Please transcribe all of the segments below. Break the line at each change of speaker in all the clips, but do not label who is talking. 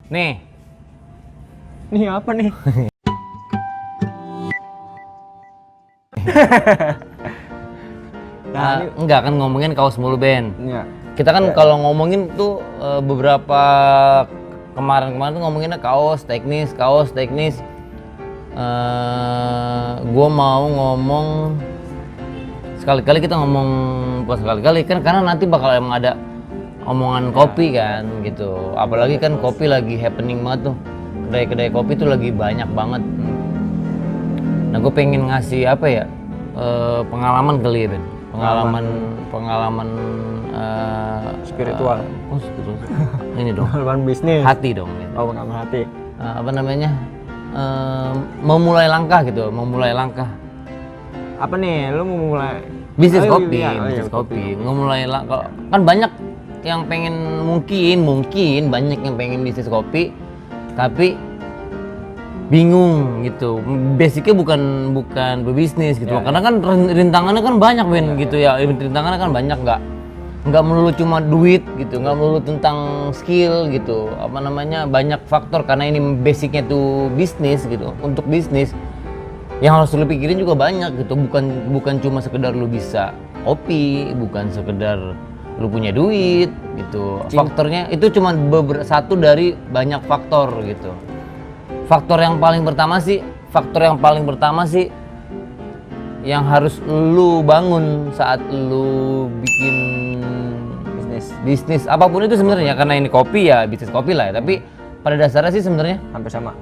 Nih.
Nih apa nih?
Enggak kan ngomongin kaos mulu Ben.
Iya.
Kita kan kalau ngomongin tuh beberapa kemarin tuh ngomonginnya kaos teknis. Gua mau ngomong sekali-kali kita ngomong, bukan sekali-kali kan, karena nanti bakal emang ada omongan kopi kan gitu. Apalagi kan kopi lagi happening banget tuh. Kedai-kedai kopi tuh lagi banyak banget. Nah gue pengen ngasih apa ya, pengalaman kali ya Ben. Pengalaman
Spiritual.
Spiritual. Ini dong.
Pengalaman bisnis.
Hati dong. Gitu.
Oh, pengalaman hati.
Apa namanya? Memulai langkah gitu, memulai langkah.
Apa nih? Lu mau mulai
Bisnis
Oh,
kopi,
iya.
bisnis kopi. Memulai langkah. Kan banyak yang pengen, mungkin banyak yang pengen bisnis kopi, tapi bingung gitu. Basicnya bukan berbisnis gitu.
Ya,
Karena kan rintangannya kan banyak Ben gitu ya. Rintangannya kan banyak, nggak melulu cuma duit gitu, nggak melulu tentang skill gitu. Apa namanya, banyak faktor karena ini basicnya tuh bisnis gitu. Untuk bisnis yang harus lu pikirin juga banyak gitu. Bukan cuma sekedar lu bisa kopi, bukan sekedar lu punya duit gitu. Faktornya itu cuma satu dari banyak faktor gitu. Faktor yang paling pertama sih yang harus lu bangun saat lu bikin bisnis apapun itu sebenarnya, karena ini kopi ya, bisnis kopi lah ya, tapi pada dasarnya sih sebenarnya hampir sama,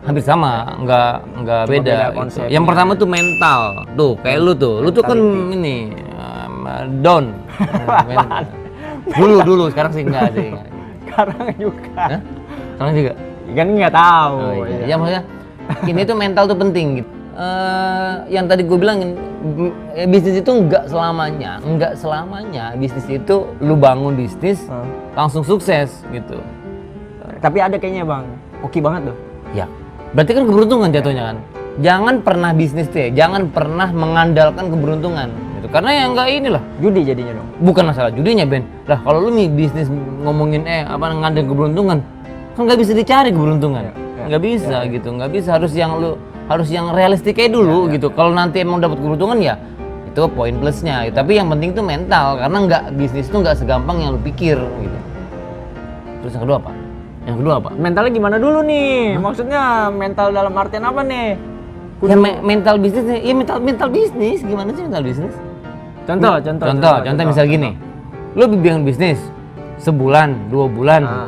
nggak beda gitu. Yang pertama tuh mental. Tuh kayak lu tuh kan ini down. Dulu sekarang sih enggak sih.
Sekarang juga.
Hah? Sekarang juga.
Kan nggak tahu.
Oh, iya. Ya maksudnya ini tuh mental tuh penting gitu. Yang tadi gue bilangin, bisnis itu nggak selamanya bisnis itu lu bangun bisnis langsung sukses gitu.
Tapi ada kayaknya Bang, oke banget tuh.
Ya, berarti kan keberuntungan jatuhnya kan. Jangan pernah bisnis tuh ya, jangan pernah mengandalkan keberuntungan gitu. Karena ya nggak inilah.
Judi jadinya dong.
Bukan masalah judinya Ben. Lah kalau lu nih bisnis ngomongin ngandalkan keberuntungan, kan nggak bisa dicari keberuntungan. Nggak bisa gitu, nggak bisa, harus yang realistik aja dulu gitu. Kalau nanti emang dapat keberuntungan ya itu poin plusnya. Tapi yang penting tuh mental, karena bisnis itu nggak segampang yang lu pikir gitu. Terus yang kedua apa?
Mentalnya gimana dulu nih? Maksudnya mental dalam artian apa nih?
Ya mental bisnis, ya mental bisnis. Gimana sih mental bisnis? Contoh misal gini. Lu bikin bisnis sebulan, 2 bulan,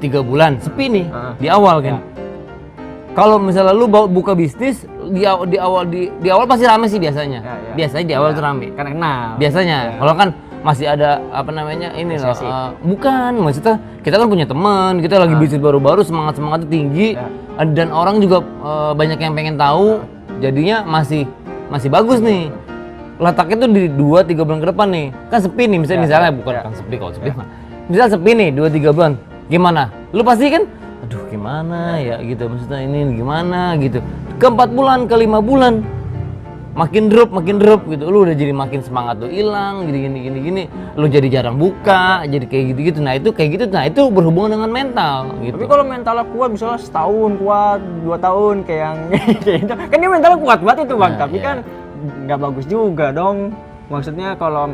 3 bulan, sepi nih di awal kan. Kalau misalnya lu buka bisnis di awal pasti rame sih biasanya. Biasanya di awal tuh rame.
Kan enak.
Biasanya. Kalau kan masih ada ini loh. Bukan, maksudnya kita kan punya teman, kita lagi bisnis baru-baru, semangatnya tinggi, dan orang juga banyak yang pengen tahu, jadinya masih bagus nih. Letaknya tuh di 2-3 bulan ke depan nih. Kan sepi nih, misalnya bukan kan sepi, kalau sepi mah. Misal sepi nih 2-3 bulan. Gimana? Lu pasti kan aduh gimana ya gitu, maksudnya ini gimana gitu. Ke 4 bulan, ke 5 bulan makin drop gitu. Lu udah jadi makin semangat lu hilang, gini. Lu jadi jarang buka, jadi kayak gitu. Nah, itu berhubungan dengan mental gitu.
Tapi kalau mentalnya kuat, misalnya setahun kuat, 2 tahun kayak yang kayak itu. Kan dia mentalnya kuat banget itu, Bang. Tapi kan nggak bagus juga dong. Maksudnya kalau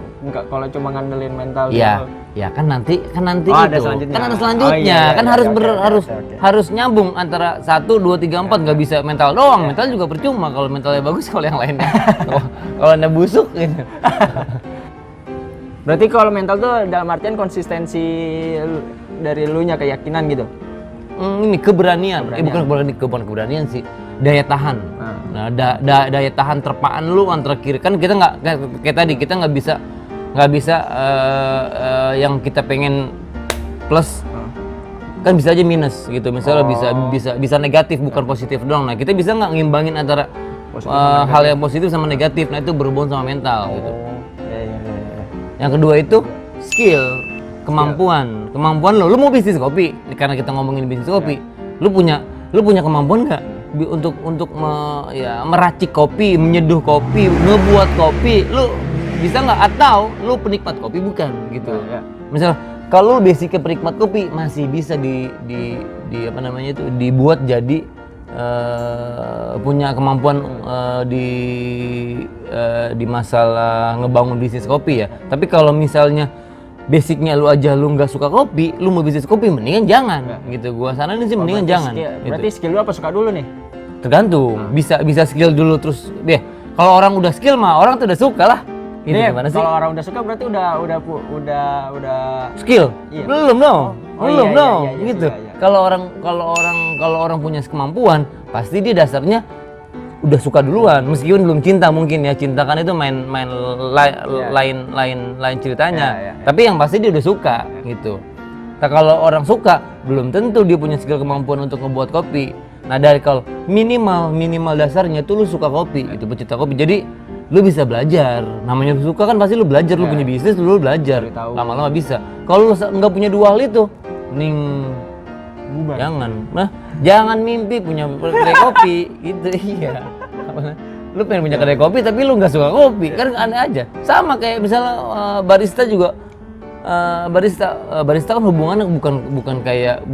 cuma ngandelin mental
gitu. Ya kan nanti itu.
Ada selanjutnya.
Kan ada selanjutnya. Harus nyambung antara 1 2 3 4, nggak bisa mental doang. Mental juga percuma kalau mentalnya bagus, kalau yang lainnya. Kalau anda busuk gitu.
Berarti kalau mental tuh dalam artian konsistensi dari lu nya, keyakinan gitu.
Ini keberanian. Bukan keberanian sih. Daya tahan. Nah, daya tahan terpaan lu antara kiri, kan kita nggak kayak tadi, kita nggak bisa yang kita pengen plus kan bisa aja minus gitu. Misalnya bisa negatif, bukan positif doang. Nah, kita bisa nggak ngimbangin antara hal yang positif sama negatif. Nah, itu berhubungan sama mental gitu. Yang kedua itu skill, kemampuan lu mau bisnis kopi, karena kita ngomongin bisnis kopi, lu punya kemampuan nggak untuk meracik kopi, menyeduh kopi, ngebuat kopi? Lu bisa nggak? Atau lu penikmat kopi bukan gitu? Misal kalau lu basicnya penikmat kopi, masih bisa apa namanya itu dibuat jadi punya kemampuan di masalah ngebangun bisnis kopi ya. Tapi kalau misalnya basicnya lu aja lu nggak suka kopi, lu mau bisnis kopi mendingan jangan gitu. Gua saranin sih mendingan jangan.
Berarti skill lu apa suka dulu nih?
Tergantung, bisa skill dulu terus deh. Kalau orang udah skill mah orang tuh udah suka lah. Gitu gimana sih?
Kalau orang udah suka berarti udah
skill.
Iya.
Belum dong. Belum dong.
Iya,
Gitu.
iya.
Kalau orang punya kemampuan, pasti dia dasarnya udah suka duluan. Meskipun belum cinta mungkin ya. Cinta kan itu main lain ceritanya.
Iya.
Tapi yang pasti dia udah suka gitu. Nah, kalau orang suka, belum tentu dia punya skill kemampuan untuk ngebuat kopi. Nah, dari kalau minimal dasarnya tuh lu suka kopi, itu pecinta kopi. Jadi lu bisa belajar. Namanya lu suka kan pasti lu belajar, lu punya bisnis lu belajar. Lama-lama bisa. Kalau lu nggak punya dua hal itu, mending
bubar.
Jangan mimpi punya kedai kopi gitu. Iya. Lu pengen punya kedai kopi tapi lu nggak suka kopi, kan aneh aja. Sama kayak misalnya barista juga. Barista kan hubungannya bukan kayak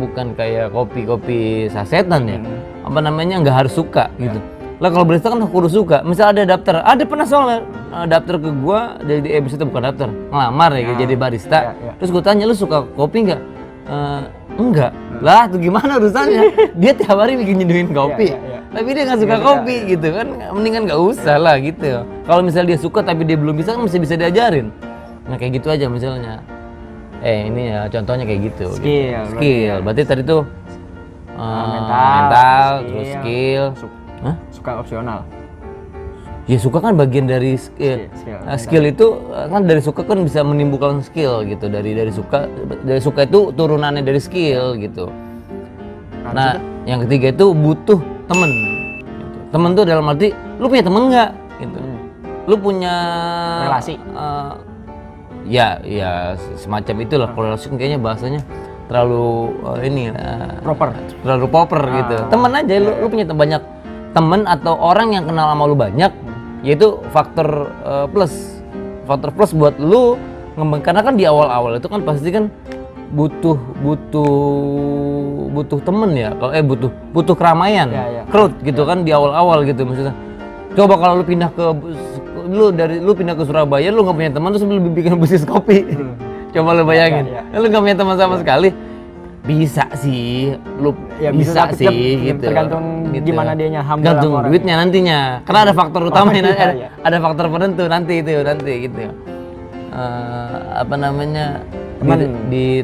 kopi sasetan ya. Apa namanya, nggak harus suka gitu. Lah kalau barista kan kudu suka. Misal ada daftar, pernah soalnya daftar ke gua jadi episode bukan daftar, ngelamar ya jadi barista. Terus gua tanya, lu suka kopi nggak? Enggak. Lah tuh gimana urusannya? Dia tiap hari bikin nyeduhin kopi. Tapi dia nggak suka kopi gitu kan, mendingan nggak usah lah gitu. Kalau misalnya dia suka tapi dia belum bisa kan masih bisa diajarin. Nah kayak gitu aja misalnya. Ini ya contohnya kayak gitu. Skill. Berarti tadi tuh mental, terus skill.
Suka opsional.
Ya suka kan bagian dari skill. Skill itu kan dari suka kan bisa menimbulkan skill gitu. Dari suka itu turunannya dari skill gitu. Nah, yang ketiga itu butuh temen. Temen tuh dalam arti lu punya temen nggak? Gitu. Lu punya
relasi.
Ya semacam itulah. Kalau relasi kayaknya bahasanya terlalu terlalu proper gitu. Temen aja lu punya banyak temen atau orang yang kenal sama lu banyak, yaitu faktor plus buat lu karena kan di awal-awal itu kan pasti kan butuh temen ya. Kalau butuh keramaian, crowd gitu kan di awal-awal gitu maksudnya. Coba kalau lu pindah ke Surabaya, lu nggak punya teman terus lu bikin bisnis kopi. Coba lu bayangin, lu nggak punya teman sama sekali. Bisa sih, lu bisa sih gitu.
Tergantung
gitu.
gimana dianya humble.
Tergantung duitnya nantinya. Karena ada faktor utamanya, ada faktor penentu nanti gitu. Apa namanya?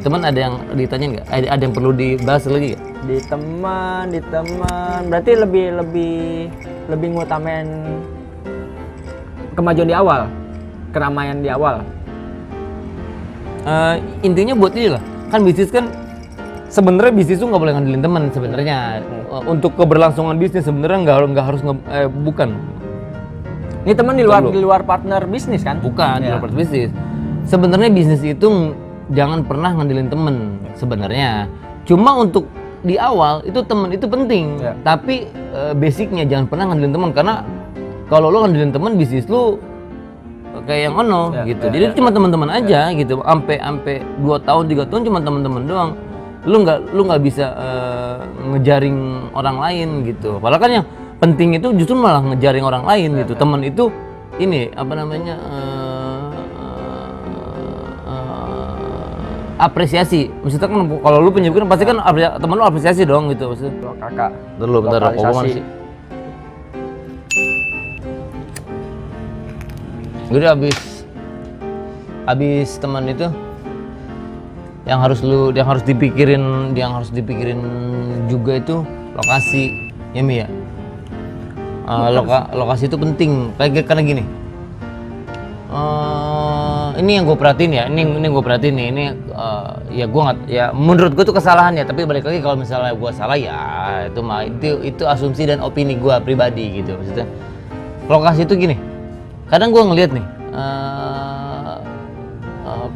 Teman ada yang ditanyain nggak? Ada yang perlu dibahas lagi nggak?
Di teman, berarti lebih ngutamain kemajuan di awal, keramaian di awal.
Intinya buat ini lah, kan bisnis kan sebenarnya bisnis tuh nggak boleh ngandelin teman sebenarnya. Untuk keberlangsungan bisnis sebenarnya nggak harus bukan.
Ini teman di luar partner bisnis kan?
Bukan, di luar partner bisnis. Sebenarnya bisnis itu jangan pernah ngandelin temen sebenarnya. Cuma untuk di awal itu temen itu penting. Tapi basicnya jangan pernah ngandelin temen, karena kalau lo ngandelin temen bisnis lo kayak yang gitu. Jadi cuma teman-teman aja gitu. Sampai 2 tahun 3 tahun cuma teman-teman doang. Lu nggak bisa ngejaring orang lain gitu. Padahal kan yang penting itu justru malah ngejaring orang lain gitu. Teman itu ini apa namanya apresiasi. Maksudnya kan kalau lu penyebutkan pasti kan teman lu apresiasi dong gitu maksudnya.
Kakak.
Bentar rokok sih. Gue habis teman itu yang harus dipikirin juga itu lokasi ya Mi ya. Lokasi itu penting karena gini. Ini yang gue perhatiin ya, ini gue perhatiin nih, ya gue nggak, ya menurut gue tuh kesalahan ya, tapi balik lagi kalau misalnya gue salah ya itu asumsi dan opini gue pribadi gitu. Maksudnya lokasi itu gini, kadang gue ngeliat nih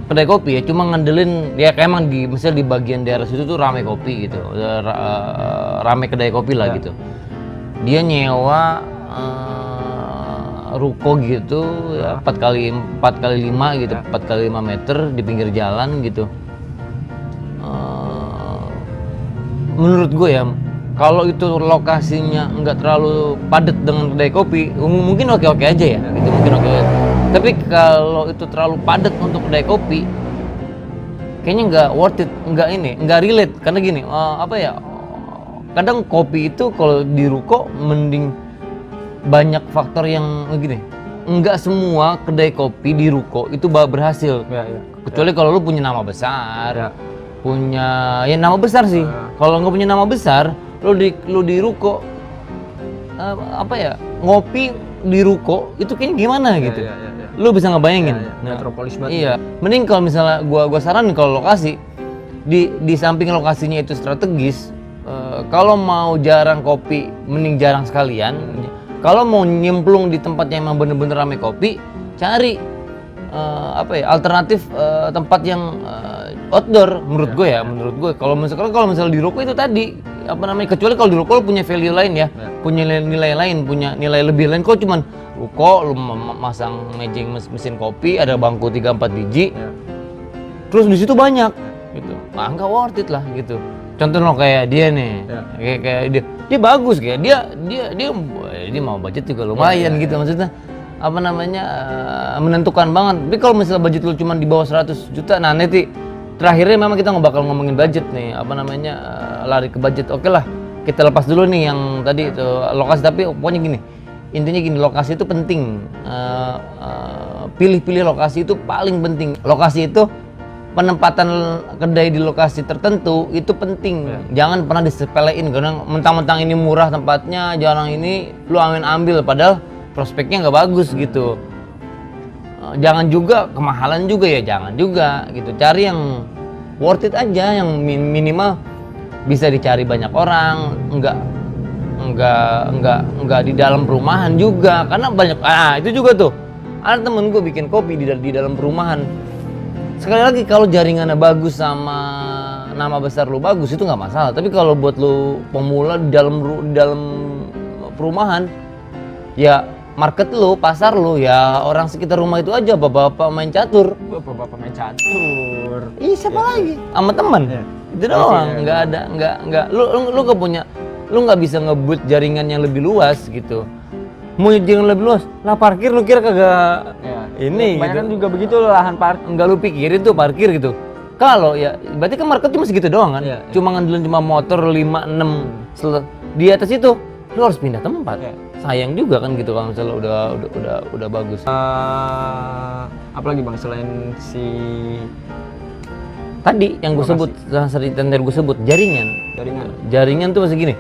kedai kopi ya cuma ngandelin ya kayak emang misalnya di bagian daerah situ tuh rame kopi gitu, rame kedai kopi lah gitu. Dia nyewa ruko gitu ya 4 kali 5 gitu, 4 kali 5 meter di pinggir jalan gitu. menurut gue ya, kalau itu lokasinya nggak terlalu padat dengan kedai kopi, mungkin oke-oke aja ya. Itu mungkin oke. Tapi kalau itu terlalu padat untuk kedai kopi, kayaknya nggak worth it, nggak relate. Karena gini, apa ya? Kadang kopi itu kalau di ruko mending banyak faktor yang gini. Nggak semua kedai kopi di ruko itu berhasil. Kecuali kalau lu punya nama besar, punya ya nama besar sih. Kalau nggak punya nama besar, lu di ruko apa ya, ngopi di ruko itu kayaknya gimana gitu. Lu bisa ngebayangin.
Metropolis banget.
Iya. Mending kalau misalnya gua saranin kalau lokasi di samping lokasinya itu strategis, kalau mau jarang kopi mending jarang sekalian. Kalau mau nyemplung di tempat yang emang bener-bener rame kopi, cari apa ya, alternatif tempat yang outdoor menurut gue ya. Menurut gue kalau misalnya di ruko itu tadi apa namanya, kecuali kalau di ruko lu punya value lain ya, punya nilai lain, punya nilai lebih lain. Kok cuman ruko lu masang mesin kopi, ada bangku 3-4 biji, terus di situ banyak gitu, nggak worth it lah gitu. Contoh lo kayak dia nih, kayak dia bagus, kayak dia mau budget juga lumayan gitu. Maksudnya apa namanya, menentukan banget. Tapi kalau misalnya budget lu cuma di bawah 100 juta, nah nanti terakhirnya memang kita nggak bakal ngomongin budget nih, apa namanya, lari ke budget. Oke lah, kita lepas dulu nih yang tadi itu lokasi. Tapi pokoknya gini, intinya gini, lokasi itu penting. Pilih-pilih lokasi itu paling penting. Lokasi itu, penempatan kedai di lokasi tertentu itu penting. Jangan pernah disepelein, karena mentang-mentang ini murah tempatnya, jarang ini lu ambil padahal prospeknya nggak bagus gitu. Jangan juga kemahalan juga ya, jangan juga gitu. Cari yang worth it aja, yang minimal bisa dicari banyak orang, enggak di dalam perumahan juga, karena banyak itu juga tuh. Ada temen gue bikin kopi di dalam perumahan. Sekali lagi, kalau jaringannya bagus sama nama besar lu bagus, itu nggak masalah. Tapi kalau buat lu pemula di dalam perumahan, ya market lu, pasar lu, ya orang sekitar rumah itu aja, bapak-bapak main catur.
Bapak-bapak main catur.
Iya, siapa lagi? Sama teman. Itu doang. Nggak ada, nggak. Lu nggak punya, lu nggak bisa ngebut jaringan yang lebih luas gitu. Mau jaringan lebih luas, lah parkir lu kira kagak ini
Kebanyakan
gitu.
juga begitu, lahan parkir.
Nggak lu pikirin tuh parkir gitu. Kalau ya berarti kan market cuma segitu doang kan. Cuma ngandelin cuma motor 5-6 di atas itu lu harus pindah tempat. Sayang juga kan gitu kalau misalnya udah bagus.
Apalagi Bang selain si
tadi yang gue sebut, tadi gue sebut jaringan tuh masih gini.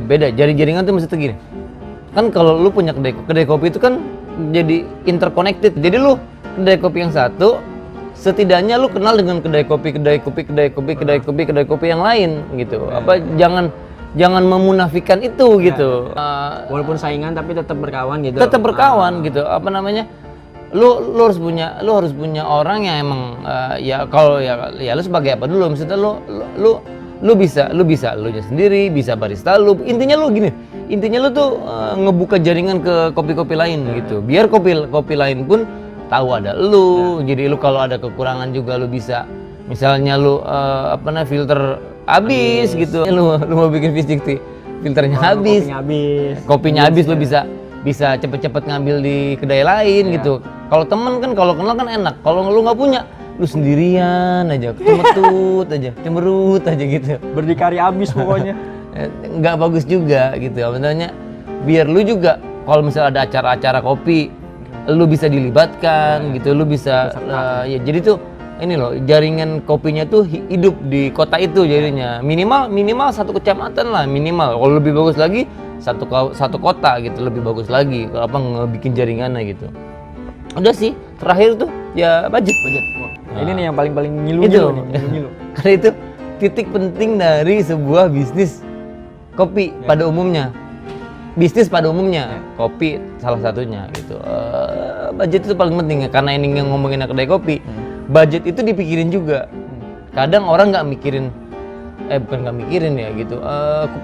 Beda, jaringan tuh masih gini. Kan kalau lu punya kedai kopi itu kan jadi interconnected. Jadi lu kedai kopi yang satu, setidaknya lu kenal dengan kedai kopi yang lain gitu. Apa jangan memunafikan itu gitu.
Walaupun saingan tapi tetap berkawan gitu.
Tetap berkawan gitu. Apa namanya? Lu harus punya orang yang emang ya kalau ya lu sebagai apa dulu, maksudnya lu bisa lu sendiri, bisa barista lu. Intinya lu tuh ngebuka jaringan ke kopi-kopi lain gitu. Biar kopi lain pun tahu ada lu. Jadi lu kalau ada kekurangan juga lu bisa, misalnya lu filter habis gitu. Lu mau bikin fisik tea, filternya habis. Kopinya habis lu bisa cepet-cepet ngambil di kedai lain gitu. Kalau temen kan, kalau kenal kan enak. Kalau lu nggak punya, lu sendirian aja, cemberut aja gitu.
Berdikari habis pokoknya.
Nggak bagus juga gitu. Sebenarnya biar lu juga kalau misalnya ada acara-acara kopi, lu bisa dilibatkan gitu, lu bisa ya jadi tuh ini loh, jaringan kopinya tuh hidup di kota itu jadinya. Minimal satu kecamatan lah minimal. Kalau lebih bagus lagi satu kota gitu, lebih bagus lagi. Kalau apa ngebikin jaringannya gitu. Udah sih, terakhir tuh ya budget.
Nah, ini nih yang paling ngilu nih.
Karena itu titik penting dari sebuah bisnis kopi pada umumnya. Bisnis pada umumnya, kopi salah satunya gitu. Budget itu paling penting ya, karena ini yang ngomongin kedai kopi. Budget itu dipikirin juga. Kadang orang nggak mikirin, bukan nggak mikirin ya gitu.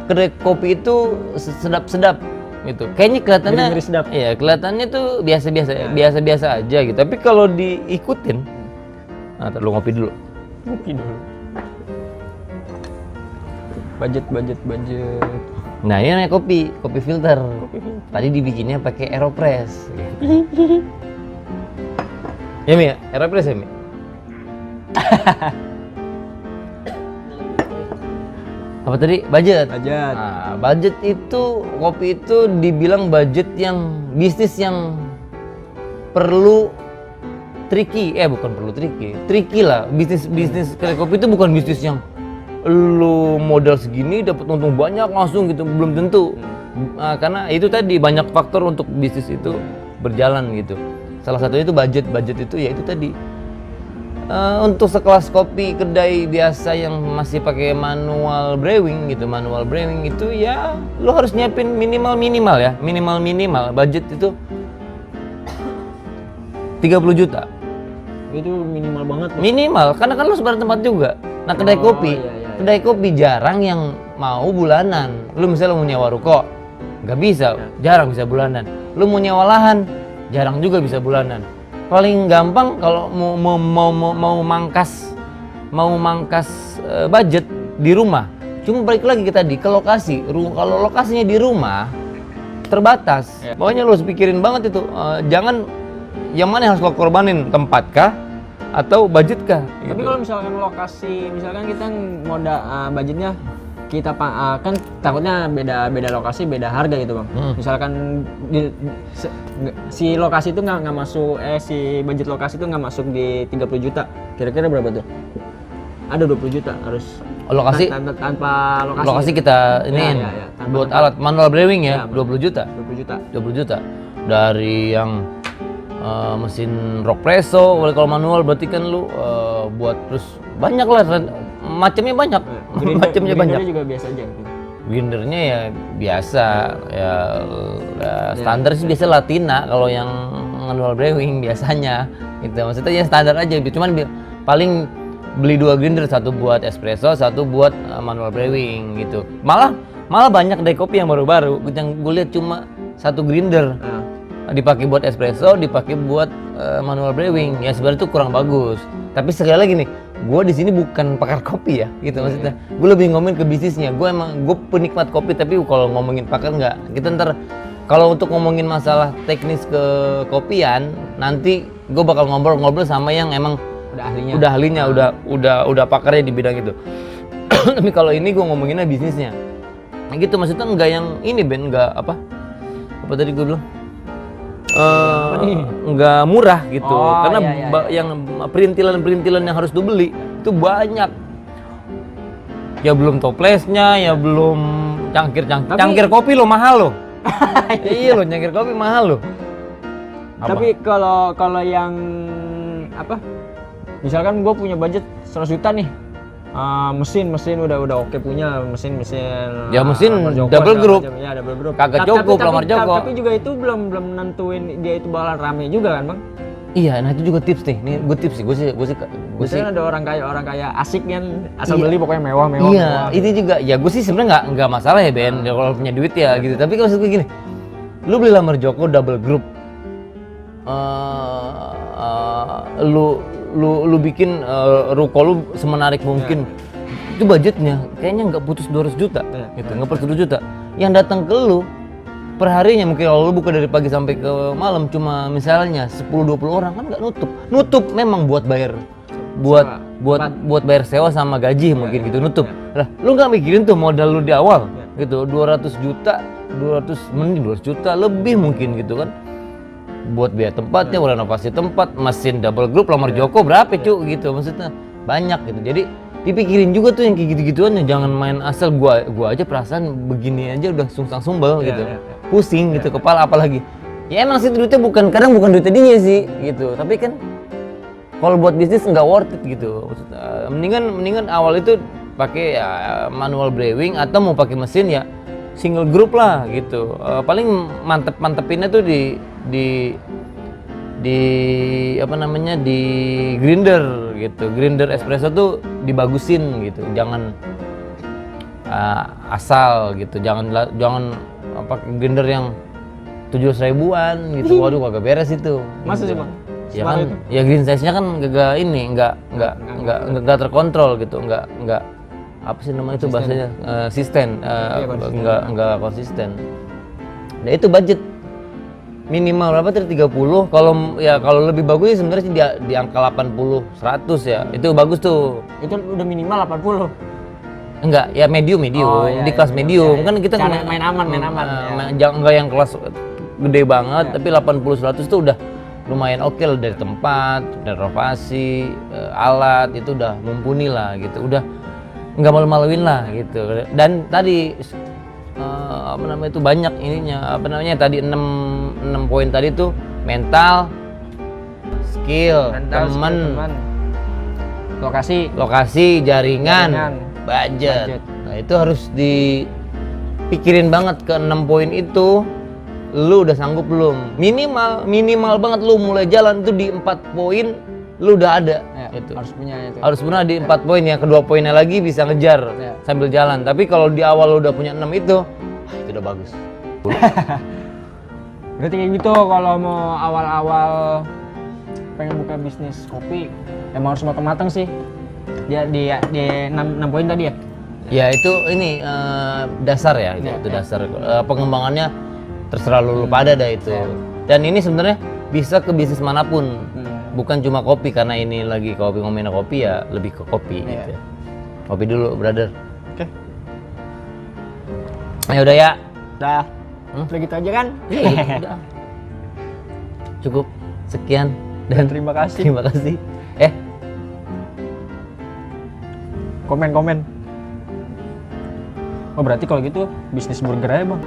Kedai kopi itu sedap-sedap gitu. Kayaknya kelihatannya, iya kelihatannya tuh biasa-biasa aja gitu. Tapi kalau diikutin, nah lu ngopi dulu.
budget.
Nah ini namanya kopi filter. Tadi dibikinnya pakai Aeropress. Ya Mi, Aeropress ya Mi? Apa tadi? Budget. Nah, budget itu, kopi itu dibilang budget yang bisnis yang perlu tricky. Bukan perlu tricky lah. Bisnis kedai kopi itu bukan bisnis yang lu modal segini dapat untung banyak langsung gitu, belum tentu. Karena itu tadi banyak faktor untuk bisnis itu berjalan gitu. Salah satunya itu budget itu ya itu tadi. Untuk sekelas kopi kedai biasa yang masih pakai manual brewing itu ya lo harus nyiapin minimal budget itu 30 juta.
Itu minimal banget.
Minimal, karena kan lo sebar tempat juga. Nah kedai kopi jarang yang mau bulanan. Lu misalnya mau nyewa ruko, nggak bisa, jarang bisa bulanan. Lu mau nyewa lahan, jarang juga bisa bulanan. Paling gampang kalau mau mangkas budget di rumah. Cuma balik lagi ke tadi ke lokasi. Kalau lokasinya di rumah terbatas. Pokoknya lo harus pikirin banget itu. Jangan yang mana yang harus lo korbanin, tempat kah atau budget kah?
Tapi
gitu.
kalau misalkan lokasi, misalkan kita modal budgetnya kita kan takutnya beda lokasi beda harga gitu bang. Misalkan si lokasi itu nggak masuk si budget lokasi itu nggak masuk di 30 juta, kira-kira berapa tuh? Ada 20 juta harus
lokasi
tanpa
lokasi kita ini buat alat manual brewing ya, 20 juta dari yang mesin rock presso. Kalau manual berarti kan lu buat terus banyak lah macamnya banyak.
Grindernya juga biasa aja gitu.
Grindernya ya biasa ya standar sih biasa Latina kalau yang manual brewing biasanya gitu. Maksudnya ya standar aja gitu. Cuman paling beli 2 grinder, satu buat espresso, satu buat manual brewing gitu. Malah banyak kedai kopi yang baru-baru yang gue lihat cuma 1 grinder. Dipakai buat espresso, dipakai buat manual brewing. Ya sebenarnya itu kurang bagus. Tapi sekali lagi nih, gue di sini bukan pakar kopi ya, gitu maksudnya. Gue lebih ngomongin ke bisnisnya. Gue penikmat kopi, tapi kalau ngomongin pakar nggak. Kita ntar kalau untuk ngomongin masalah teknis ke kopian, nanti gue bakal ngobrol sama yang emang udah ahlinya, udah pakarnya di bidang itu. Tapi kalau ini gue ngomonginnya bisnisnya. Nah gitu maksudnya nggak yang ini Ben, nggak apa tadi gue bilang. Nggak murah gitu, karena yang perintilan yang harus dibeli itu banyak. Ya belum toplesnya, ya belum cangkir kopi lo mahal lo. Iya lo, cangkir kopi mahal lo.
Tapi kalau yang apa? Misalkan gue punya budget 100 juta nih. Mesin udah oke punya mesin
ya mesin double group
ya double group
kagak cukup lamar Joko.
Tapi juga itu belum nentuin dia itu bakalan rame juga kan bang.
Iya, nah itu juga tips nih gue tips sih gue sih
ada orang kaya asik kan asal beli pokoknya mewah
iya mewah. Itu juga ya gue sih sebenarnya nggak masalah ya Ben kalau punya duit ya gitu. Tapi kalau maksud gue gini, lu beli lamar Joko double group, lu bikin ruko lu semenarik mungkin. Itu budgetnya kayaknya nggak putus 200 juta gitu, nggak putus 200 juta. Yang datang ke lu perharinya mungkin kalau lu buka dari pagi sampai ke malam cuma misalnya 10-20 orang kan nggak nutup memang buat bayar bayar sewa sama gaji mungkin gitu nutup. Lah lu nggak mikirin tuh modal lu di awal gitu 200 juta lebih mungkin gitu kan buat biaya tempatnya, renovasi tempat, mesin double group lamar Joko berapa cu gitu, maksudnya banyak gitu. Jadi dipikirin juga tuh yang kayak gitu-gituan, jangan main asal gua aja perasaan begini aja udah sungsang sumbel gitu. Pusing gitu kepala apalagi. Ya emang sih duitnya bukan duitnya dia sih gitu. Tapi kan kalau buat bisnis nggak worth it gitu. Maksudnya, mendingan awal itu pakai ya, manual brewing atau mau pakai mesin ya single group lah gitu. Paling mantepinnya tuh di apa namanya di grinder gitu. Grinder espresso tuh dibagusin gitu. Jangan asal gitu. Jangan pakai grinder yang 700 ribuan gitu. Waduh kagak beres itu.
Masa sih, Bang?
Ya kan, ya green size-nya kan enggak terkontrol gitu. Enggak apa sih namanya itu bahasanya konsisten,
konsisten.
enggak konsisten. Nah itu budget minimal berapa tadi 30, kalau lebih bagus sih sebenarnya sih di angka 80 100 ya. Itu bagus tuh.
Itu udah minimal 80.
Enggak, ya medium
Oh, iya,
di
iya,
kelas
iya,
medium
iya.
kan kita
Cara main aman ya.
jangan enggak yang kelas gede banget,
Iya.
tapi 80 100 tuh udah lumayan oke lah, dari tempat, renovasi, alat itu udah mumpuni lah gitu. Udah nggak malu-maluin lah gitu. Dan tadi apa namanya itu banyak ininya, apa namanya tadi 6 poin tadi tuh mental, skill, teman, lokasi, jaringan, budget. Nah itu harus dipikirin banget ke 6 poin itu. Lu udah sanggup belum? Minimal banget lu mulai jalan itu di 4 poin lu udah ada.
Ya,
itu.
harus punya itu.
Harus benar di 4 poin ya, kedua poinnya lagi bisa ngejar sambil jalan. Tapi kalau di awal lu udah punya 6 itu udah bagus.
Berarti kayak gitu kalau mau awal-awal pengen buka bisnis kopi emang harus matang-matang sih. Dia di 6 poin tadi ya.
Ya itu ini dasar ya, itu dasar. Pengembangannya terserah lu pada dah itu. Dan ini sebenarnya bisa ke bisnis manapun. Bukan cuma kopi, karena ini lagi ngomongin kopi ya, lebih ke kopi gitu ya. Kopi dulu, brother.
Oke.
Ya udah ya.
Udah. Udah gitu aja kan?
Udah. Cukup sekian dan
Terima kasih.
terima kasih.
Komen. Oh berarti kalau gitu bisnis burger aja bang.